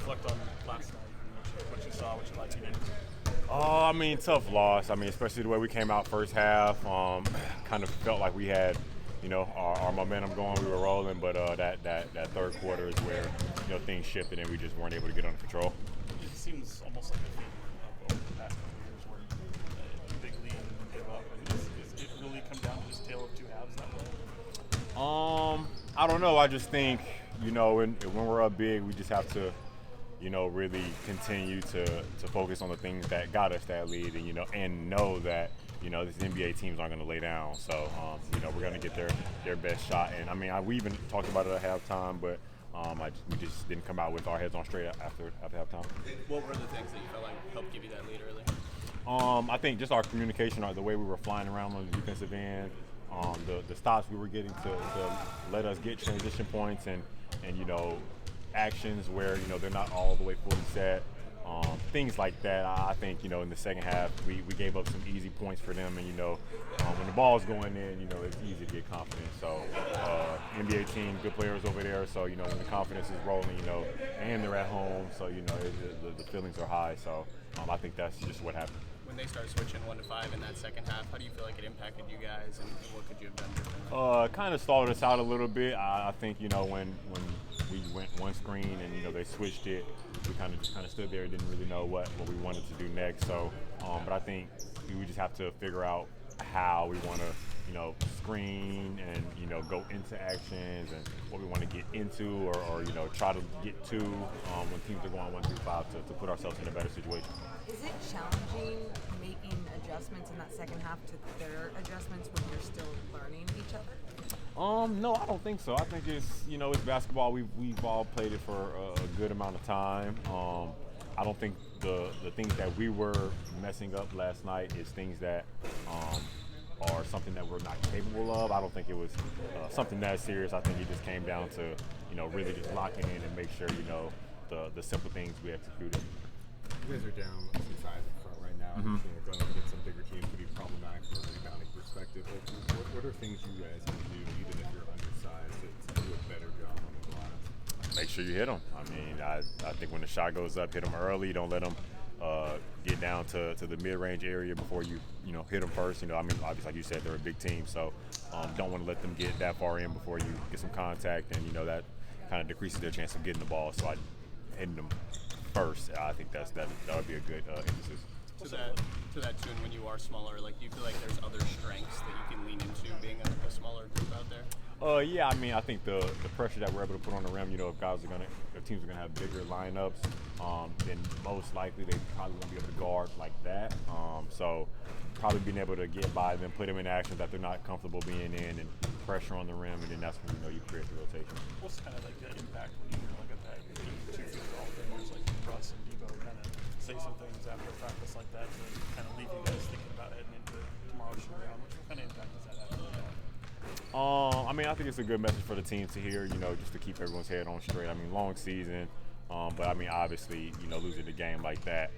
reflect on last night? What you saw, what you liked, you didn't? I mean, tough loss. I mean, especially the way we came out first half. Kind of felt like we had, our momentum going. We were rolling, but that third quarter is where, things shifted and we just weren't able to get under control. It seems almost like a theme over the past couple of years where a big lead and give up. I mean, is it really come down to this tale of two halves that way? I don't know. I just think, when we're up big, we just have to, really continue to focus on the things that got us that lead, and know that, this NBA teams aren't going to lay down. So, we're going to get their best shot. And I mean, we even talked about it at halftime, but we just didn't come out with our heads on straight after halftime. What were the things that you felt like helped give you that lead early? I think just our communication, the way we were flying around on the defensive end, the stops we were getting to let us get transition points and actions where they're not all the way fully set. Things like that. I think in the second half we gave up some easy points for them, and when the ball's going in, it's easy to get confident. So NBA team, good players over there. So when the confidence is rolling, and they're at home, so the feelings are high. So I think that's just what happened. When they started switching 1 to 5 in that second half, how do you feel like it impacted you guys, and what could you have done differently? Kind of stalled us out a little bit. I think when we went one screen and they switched it, we kind of stood there, didn't really know what we wanted to do next. So, but I think we just have to figure out how we want to screen and go into actions and what we want to get into or try to get to when teams are going 1 through 5 to put ourselves in a better situation. Is it challenging making adjustments in that second half to their adjustments when you're still learning each other? No, I don't think so. I think it's basketball. We've all played it for a good amount of time. I don't think the things that we were messing up last night is things that are something that we're not capable of. I don't think it was something that serious. I think it just came down to really just locking in and make sure the simple things we executed. You guys are down some size in front right now. Mm-hmm. Going up against some bigger teams could be problematic from a rebounding perspective. What are things you guys can do, even if you're undersized, to do a better job on the glass? Make sure you hit them. I mean, I think when the shot goes up, hit them early. Don't let them get down to the mid-range area before you hit them first. I mean, obviously, like you said, they're a big team, so don't want to let them get that far in before you get some contact, and that kind of decreases their chance of getting the ball. So hitting them first, I think that would be a good emphasis. To that tune, when you are smaller, do you feel like there's other strengths that you can lean into being a smaller group out there? Yeah, I mean, I think the pressure that we're able to put on the rim, if teams are gonna have bigger lineups, then most likely they probably won't be able to guard like that. So probably being able to get by them, put them in actions that they're not comfortable being in, and pressure on the rim, and then that's when you create the rotation. What's kind of like the impact when you look at that 2 feet tall players like Russ and Debo kind of say some things after a practice like that to kind of leave you guys thinking about heading into tomorrow's round? What kind of impact does that have? I mean, I think it's a good message for the team to hear, just to keep everyone's head on straight. I mean, long season, but I mean, obviously, losing the game like that,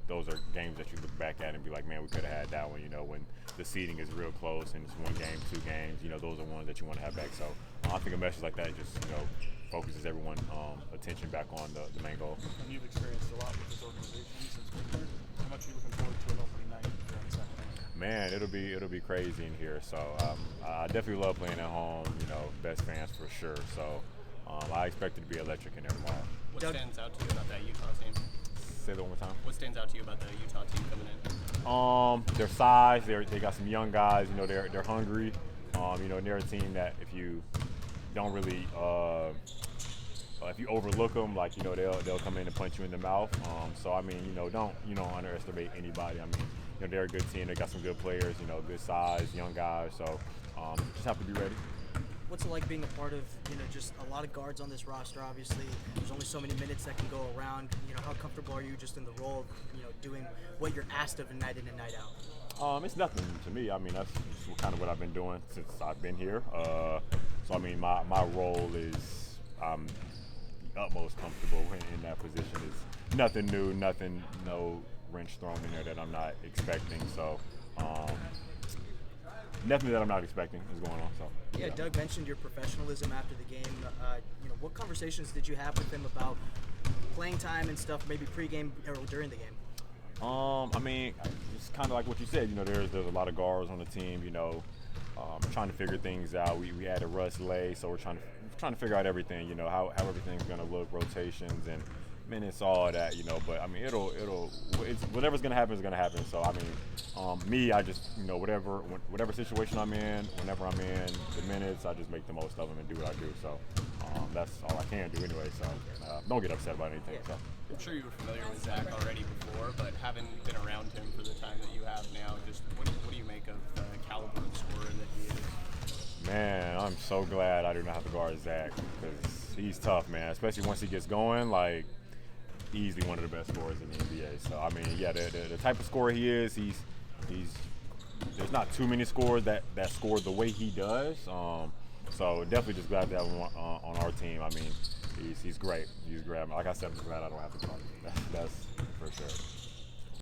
those are games that you look back at and be like, man, we could have had that one, when the seeding is real close and it's 1 game, 2 games, those are ones that you want to have back. So I think a message like that just, focuses everyone's attention back on the main goal. And you've experienced a lot with this organization since we've been here. How much are you looking forward to an opening night here on Saturday? Man, it'll be crazy in here. So I definitely love playing at home. Best fans for sure. So I expect it to be electric in there tomorrow. What stands out to you about that Utah team? Say that one more time. What stands out to you about the Utah team coming in? Their size. They got some young guys. They're hungry. And they're a team that if you don't really if you overlook them, they'll come in and punch you in the mouth. So I mean, don't underestimate anybody. I mean, they're a good team. They got some good players. Good size, young guys. So just have to be ready. What's it like being a part of, just a lot of guards on this roster, obviously. There's only so many minutes that can go around. How comfortable are you just in the role of, doing what you're asked of night in and night out? It's nothing to me. I mean, that's kind of what I've been doing since I've been here. So, I mean, my role is I'm the utmost comfortable in that position. It's nothing new, no wrench thrown in there that I'm not expecting. So, nothing that I'm not expecting is going on. So yeah, Doug mentioned your professionalism after the game. What conversations did you have with him about playing time and stuff, maybe pregame or during the game? I mean, it's kind of like what you said. You know, there's a lot of guards on the team. You know, trying to figure things out. We added Russ Lay, so we're trying to figure out everything. You know, how everything's gonna look, rotations and minutes, all of that. You know, but I mean, it's whatever's gonna happen is gonna happen. So I mean, me, I just whatever situation I'm in, whenever I'm in the minutes, I just make the most of them and do what I do. So that's all I can do anyway. So don't get upset about anything. So. I'm sure you were familiar with Zach already before, but having been around him for the time that you have now, just what do you make of the caliber of scorer that he is? Man, I'm so glad I do not have to guard Zach because he's tough, man. Especially once he gets going, like easily one of the best scorers in the NBA. So I mean, yeah, the type of scorer he is, he's there's not too many scorers that score the way he does. So definitely just glad to have him on our team. I mean, he's great. He's great. Like I said, I'm glad I don't have to guard him. That's